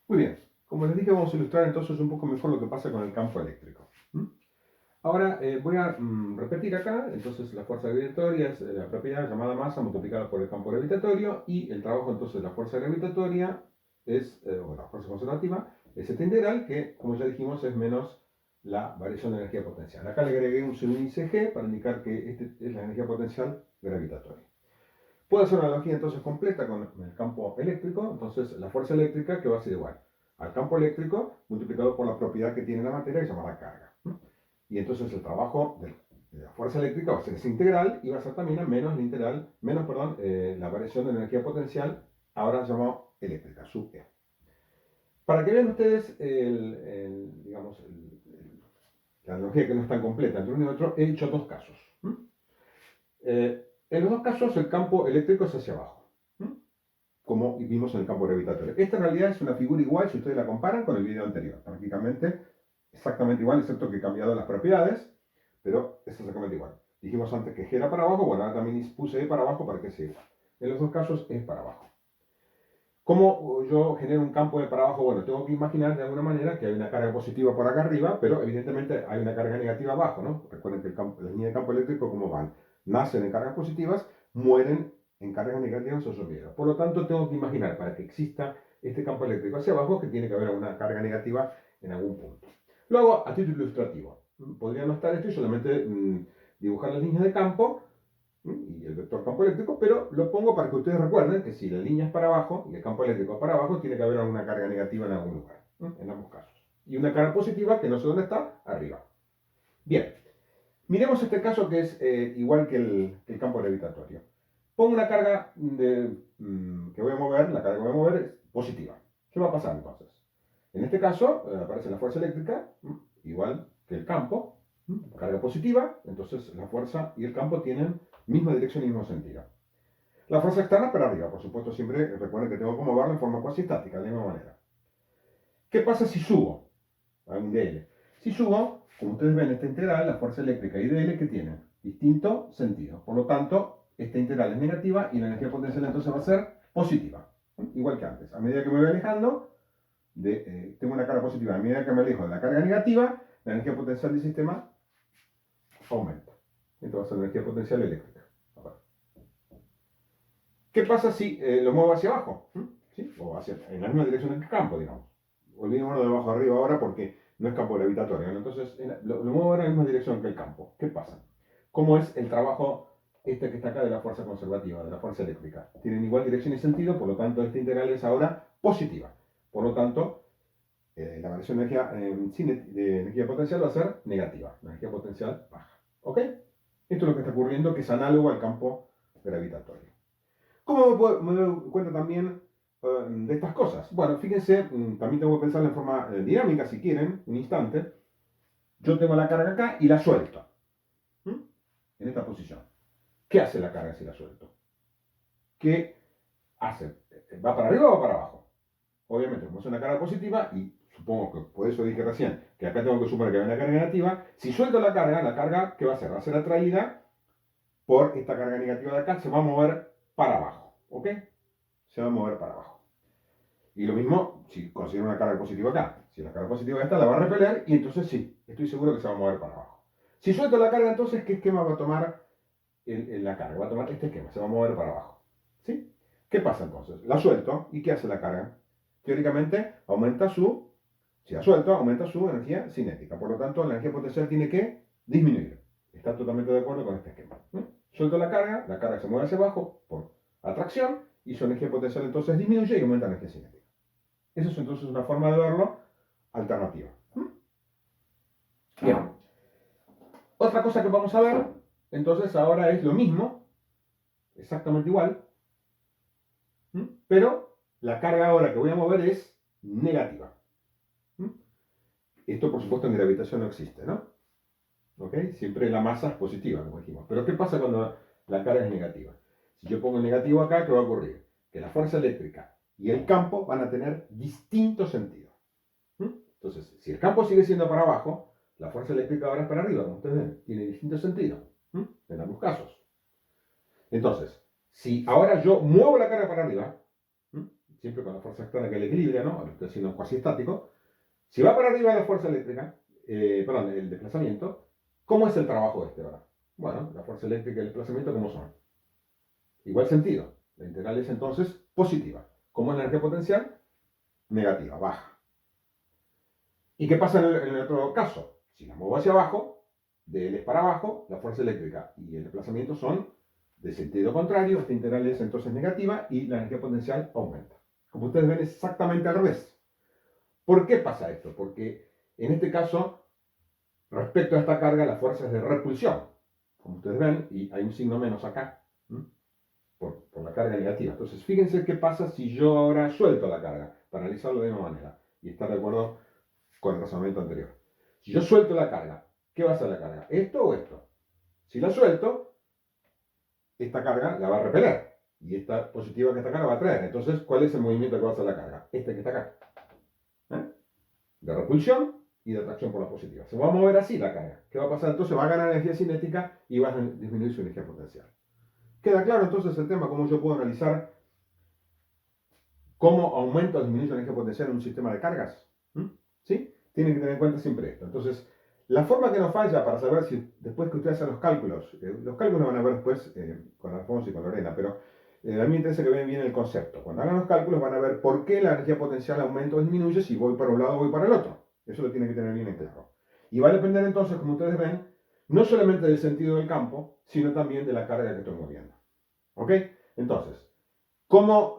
Muy bien, como les dije, vamos a ilustrar entonces un poco mejor lo que pasa con el campo eléctrico. Ahora voy a repetir acá, entonces la fuerza gravitatoria es la propiedad llamada masa multiplicada por el campo gravitatorio y el trabajo entonces de la fuerza gravitatoria es, o la fuerza conservativa, es esta integral que, como ya dijimos, es menos la variación de energía potencial. Acá le agregué un subíndice G para indicar que esta es la energía potencial gravitatoria. Puedo hacer una analogía entonces completa con el campo eléctrico, entonces la fuerza eléctrica que va a ser igual al campo eléctrico multiplicado por la propiedad que tiene la materia que se llama la carga. Y entonces el trabajo de la fuerza eléctrica va a ser esa integral y va a ser también a menos la integral, menos, perdón, la variación de energía potencial, ahora llamado eléctrica, sub E. Para que vean ustedes digamos, la analogía que no es tan completa entre uno y otro, he hecho dos casos. En los dos casos el campo eléctrico es hacia abajo, como vimos en el campo gravitatorio. Esta en realidad es una figura igual si ustedes la comparan con el video anterior, prácticamente exactamente igual, excepto que he cambiado las propiedades, pero es exactamente igual. Dijimos antes que G era para abajo, bueno, ahora también puse E para abajo para que sea igual. En los dos casos es para abajo. ¿Cómo yo genero un campo de para abajo? Bueno, tengo que imaginar de alguna manera que hay una carga positiva por acá arriba, pero evidentemente hay una carga negativa abajo, ¿no? Recuerden que las líneas de campo eléctrico, ¿cómo van? Nacen en cargas positivas, mueren en cargas negativas o subieron. Por lo tanto, tengo que imaginar para que exista este campo eléctrico hacia abajo que tiene que haber una carga negativa en algún punto. Lo hago a título ilustrativo. Podría no estar esto y solamente dibujar las líneas de campo y el vector campo eléctrico, pero lo pongo para que ustedes recuerden que si la línea es para abajo y el campo eléctrico es para abajo, tiene que haber alguna carga negativa en algún lugar, en ambos casos. Y una carga positiva, que no sé dónde está, arriba. Bien, miremos este caso que es igual que el campo gravitatorio. Pongo una carga que voy a mover, la carga que voy a mover es positiva. ¿Qué va a pasar entonces? En este caso aparece la fuerza eléctrica, igual que el campo, carga positiva, entonces la fuerza y el campo tienen misma dirección y mismo sentido. La fuerza externa para arriba, por supuesto, siempre recuerden que tengo que moverla en forma cuasi estática, de la misma manera. ¿Qué pasa si subo a un dl? Si subo, como ustedes ven, esta integral, la fuerza eléctrica y dl, que tienen distinto sentido. Por lo tanto, esta integral es negativa y la energía potencial entonces va a ser positiva. Igual que antes. A medida que me voy alejando, tengo una carga positiva. A medida que me alejo de la carga negativa, la energía potencial del sistema aumenta. Esto va a ser energía potencial eléctrica. ¿Qué pasa si lo muevo hacia abajo? ¿Sí? O en la misma dirección del campo, digamos. Olvidémonos de abajo arriba ahora porque no es campo gravitatorio, ¿no? Entonces lo muevo ahora en la misma dirección que el campo. ¿Qué pasa? ¿Cómo es el trabajo este que está acá de la fuerza conservativa, de la fuerza eléctrica? Tienen igual dirección y sentido, por lo tanto esta integral es ahora positiva. Por lo tanto, la variación de energía potencial va a ser negativa. La energía potencial baja. ¿Ok? Esto es lo que está ocurriendo, que es análogo al campo gravitatorio. ¿Cómo me doy cuenta también de estas cosas? Bueno, fíjense, también tengo que pensarlo en forma dinámica, si quieren, un instante. Yo tengo la carga acá y la suelto. En esta posición. ¿Qué hace la carga si la suelto? ¿Qué hace? ¿Va para arriba o para abajo? Obviamente, como es una carga positiva, y supongo que por eso dije recién que acá tengo que suponer que hay una carga negativa, si suelto la carga, ¿qué va a hacer? Va a ser atraída por esta carga negativa de acá, se va a mover para abajo. ¿Ok? Se va a mover para abajo. Y lo mismo si considero una carga positiva acá. Si la carga positiva esta la va a repeler y entonces sí, estoy seguro que se va a mover para abajo. Si suelto la carga, entonces, ¿qué esquema va a tomar la carga? Va a tomar este esquema, se va a mover para abajo. ¿Sí? ¿Qué pasa entonces? La suelto y ¿qué hace la carga? Teóricamente si la suelto, aumenta su energía cinética. Por lo tanto, la energía potencial tiene que disminuir. Está totalmente de acuerdo con este esquema. Suelto la carga se mueve hacia abajo por atracción y su energía potencial entonces disminuye y aumenta la energía cinética. Eso es entonces una forma de verlo alternativa. Bien. Otra cosa que vamos a ver, entonces ahora es lo mismo, exactamente igual, pero la carga ahora que voy a mover es negativa. Esto, por supuesto, en gravitación no existe, ¿no? ¿Ok? Siempre la masa es positiva, como dijimos. Pero ¿qué pasa cuando la carga es negativa? Si yo pongo el negativo acá, ¿qué va a ocurrir? Que la fuerza eléctrica y el campo van a tener distinto sentido. Entonces, si el campo sigue siendo para abajo, la fuerza eléctrica ahora es para arriba, como ustedes ven. Tiene distinto sentido en ambos casos. Entonces, si ahora yo muevo la carga para arriba, siempre con la fuerza externa que le equilibra, ¿no? Lo estoy haciendo cuasi estático. Si va para arriba la fuerza eléctrica, perdón, el desplazamiento, ¿cómo es el trabajo este ahora? Bueno, la fuerza eléctrica y el desplazamiento, ¿cómo son? Igual sentido. La integral es entonces positiva. ¿Cómo es la energía potencial? Negativa, baja. ¿Y qué pasa en el otro caso? Si la muevo hacia abajo, de L es para abajo, la fuerza eléctrica y el desplazamiento son de sentido contrario. Esta integral es entonces negativa y la energía potencial aumenta. Como ustedes ven, es exactamente al revés. ¿Por qué pasa esto? Porque en este caso, respecto a esta carga, la fuerza es de repulsión. Como ustedes ven, y hay un signo menos acá, por la carga negativa. Entonces, fíjense qué pasa si yo ahora suelto la carga, para analizarlo de la misma manera y estar de acuerdo con el razonamiento anterior. Si yo suelto la carga, ¿qué va a hacer la carga? ¿Esto o esto? Si la suelto, esta carga la va a repeler. Y esta positiva que está acá la va a traer. Entonces, ¿cuál es el movimiento que va a hacer la carga? Este que está acá. De repulsión y de atracción por la positiva. Se va a mover así la carga. ¿Qué va a pasar? Entonces va a ganar energía cinética y va a disminuir su energía potencial. ¿Queda claro entonces el tema? ¿Cómo yo puedo analizar cómo aumenta o disminuye la energía potencial en un sistema de cargas? ¿Sí? Tienen que tener en cuenta siempre esto. Entonces, la forma que nos falla para saber si después que ustedes hacen los cálculos van a ver después con Alfonso y con Lorena, pero a mí me interesa que vean bien el concepto. Cuando hagan los cálculos van a ver por qué la energía potencial aumenta o disminuye si voy para un lado o voy para el otro. Eso lo tienen que tener bien en claro. Y va a depender entonces, como ustedes ven, no solamente del sentido del campo, sino también de la carga que estoy moviendo. ¿Ok? Entonces, ¿cómo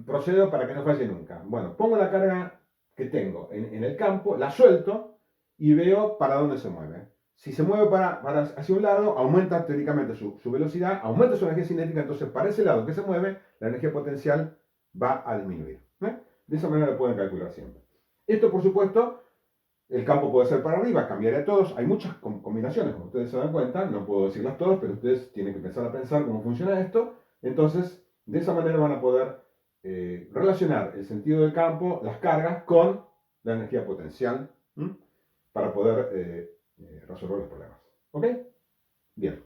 procedo para que no falle nunca? Bueno, pongo la carga que tengo en el campo, la suelto y veo para dónde se mueve. Si se mueve hacia un lado, aumenta teóricamente su velocidad, aumenta su energía cinética, entonces para ese lado que se mueve, la energía potencial va a disminuir. De esa manera lo pueden calcular siempre. Esto, por supuesto, el campo puede ser para arriba, cambiar a todos. Hay muchas combinaciones, como ustedes se dan cuenta, no puedo decirlas todas, pero ustedes tienen que empezar a pensar cómo funciona esto. Entonces, de esa manera van a poder relacionar el sentido del campo, las cargas, con la energía potencial para poder resolver los problemas. ¿Ok? Bien.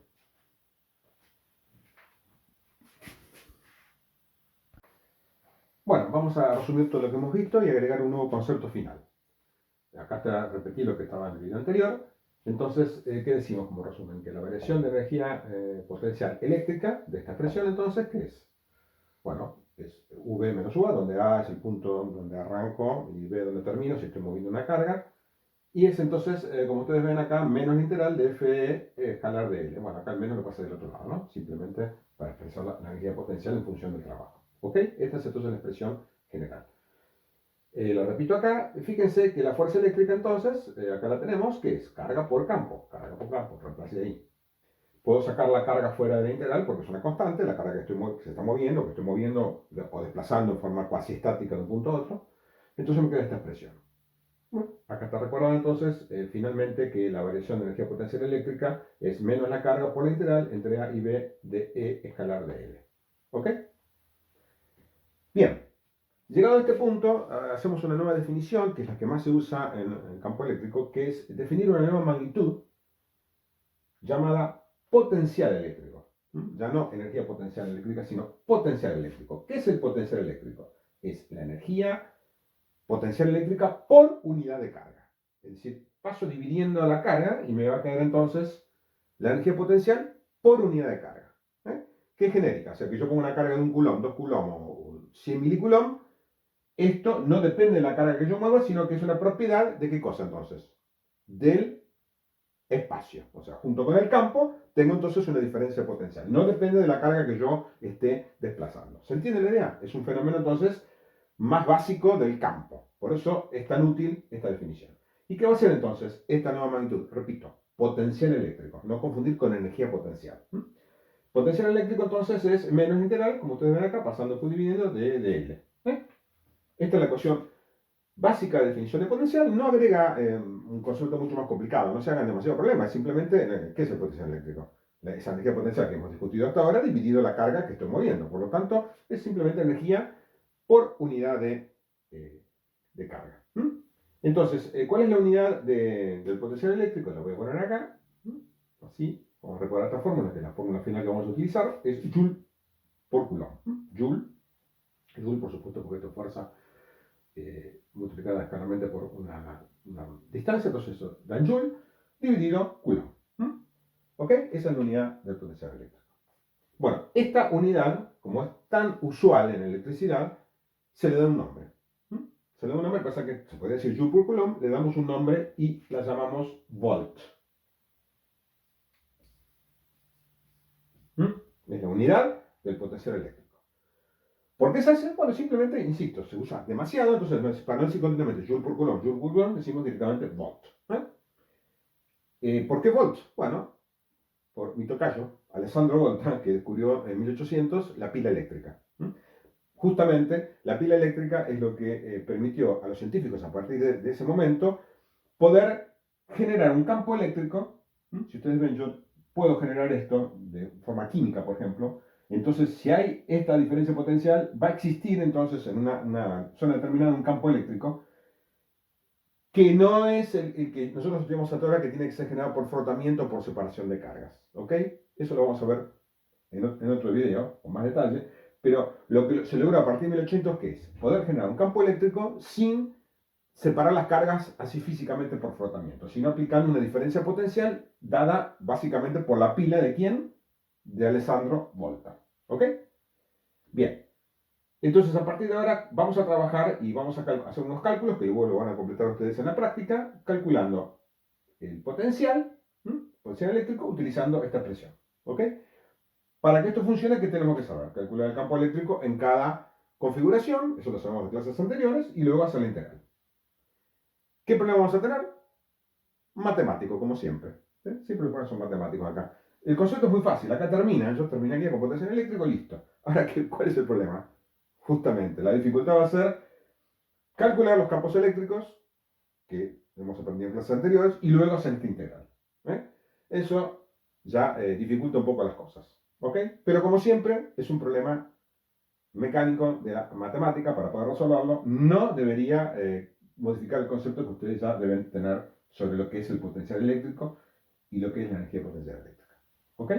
Bueno, vamos a resumir todo lo que hemos visto y agregar un nuevo concepto final. Acá está repetir lo que estaba en el video anterior. Entonces, ¿qué decimos como resumen? Que la variación de energía potencial eléctrica de esta expresión, entonces, ¿qué es? Bueno, es V menos U, donde A es el punto donde arranco y B donde termino, si estoy moviendo una carga. Y es entonces, como ustedes ven acá, menos la integral de FE escalar de L. Bueno, acá al menos lo pasa del otro lado, ¿no? Simplemente para expresar la energía potencial en función del trabajo. ¿Ok? Esta es entonces la expresión general. Lo repito acá, fíjense que la fuerza eléctrica entonces, acá la tenemos, que es carga por campo, reemplace ahí. Puedo sacar la carga fuera de la integral porque es una constante, la carga que se está moviendo, que estoy moviendo o desplazando en forma cuasi estática de un punto a otro. Entonces me queda esta expresión. Bueno, acá está recordado entonces, finalmente, que la variación de energía potencial eléctrica es menos la carga por la integral entre A y B de E escalar de L. ¿Ok? Bien. Llegado a este punto, hacemos una nueva definición, que es la que más se usa en el campo eléctrico, que es definir una nueva magnitud llamada potencial eléctrico. Ya no energía potencial eléctrica, sino potencial eléctrico. ¿Qué es el potencial eléctrico? Es la energía potencial eléctrica por unidad de carga. Es decir, paso dividiendo la carga y me va a quedar entonces la energía potencial por unidad de carga. ¿Qué es genérica? O sea, que yo pongo una carga de 1 coulomb, 2 coulomb o 100 milicoulomb. Esto no depende de la carga que yo mueva, sino que es una propiedad de qué cosa entonces? Del espacio. O sea, junto con el campo, tengo entonces una diferencia potencial. No depende de la carga que yo esté desplazando. ¿Se entiende la idea? Es un fenómeno entonces más básico del campo. Por eso es tan útil esta definición. ¿Y qué va a ser entonces esta nueva magnitud? Repito, potencial eléctrico. No confundir con energía potencial. Potencial eléctrico entonces es menos integral, como ustedes ven acá, pasando por dividiendo de L. Esta es la ecuación básica de definición de potencial. No agrega un concepto mucho más complicado, no se hagan demasiado problemas, es simplemente, ¿qué es el potencial eléctrico? Esa energía potencial que hemos discutido hasta ahora dividido la carga que estoy moviendo. Por lo tanto, es simplemente energía por unidad de carga. Entonces, ¿cuál es la unidad del potencial eléctrico? La voy a poner acá. Así, vamos a recordar esta fórmula, que es la fórmula final que vamos a utilizar, es Joule por Coulomb. Joule Joule, por supuesto, porque esto es fuerza multiplicada escalarmente por una distancia, entonces eso da en Joule dividido Coulomb. ¿Ok? Esa es la unidad del potencial eléctrico. Bueno, esta unidad, como es tan usual en electricidad, se le da un nombre. Se le da un nombre, pasa que se puede decir Joule por Coulomb, le damos un nombre y la llamamos volt. Es la unidad del potencial eléctrico. ¿Por qué se hace? Bueno, simplemente, insisto, se usa demasiado, entonces para no decir continuamente Joule por Coulomb, decimos directamente volt. ¿Por qué volt? Bueno, por mi tocayo, Alessandro Volta, que descubrió en 1800 la pila eléctrica. Justamente, la pila eléctrica es lo que permitió a los científicos, a partir de ese momento, poder generar un campo eléctrico. Si ustedes ven, yo puedo generar esto de forma química, por ejemplo. Entonces, si hay esta diferencia potencial, va a existir entonces en una zona determinada un campo eléctrico que no es el que nosotros estudiamos hasta ahora, que tiene que ser generado por frotamiento o por separación de cargas. ¿Ok? Eso lo vamos a ver en otro video, con más detalle. Pero lo que se logra a partir de 1800, ¿qué es? Poder generar un campo eléctrico sin separar las cargas así físicamente por frotamiento, sino aplicando una diferencia potencial dada básicamente por la pila de ¿quién? De Alessandro Volta. ¿Ok? Bien. Entonces, a partir de ahora vamos a trabajar y vamos a hacer unos cálculos que luego lo van a completar ustedes en la práctica, calculando el potencial eléctrico, utilizando esta expresión. ¿Ok? Para que esto funcione, ¿qué tenemos que saber? Calcular el campo eléctrico en cada configuración, eso lo sabemos de clases anteriores, y luego hacer la integral. ¿Qué problema vamos a tener? Matemático, como siempre. Siempre son matemáticos acá. El concepto es muy fácil, acá termina, yo terminaría con potencial eléctrico, listo. Ahora, ¿cuál es el problema? Justamente, la dificultad va a ser calcular los campos eléctricos, que hemos aprendido en clases anteriores, y luego hacer esta integral. Eso ya dificulta un poco las cosas. ¿Ok? Pero como siempre, es un problema mecánico de la matemática. Para poder resolverlo, no debería modificar el concepto que ustedes ya deben tener sobre lo que es el potencial eléctrico y lo que es la energía potencial eléctrica. ¿Ok?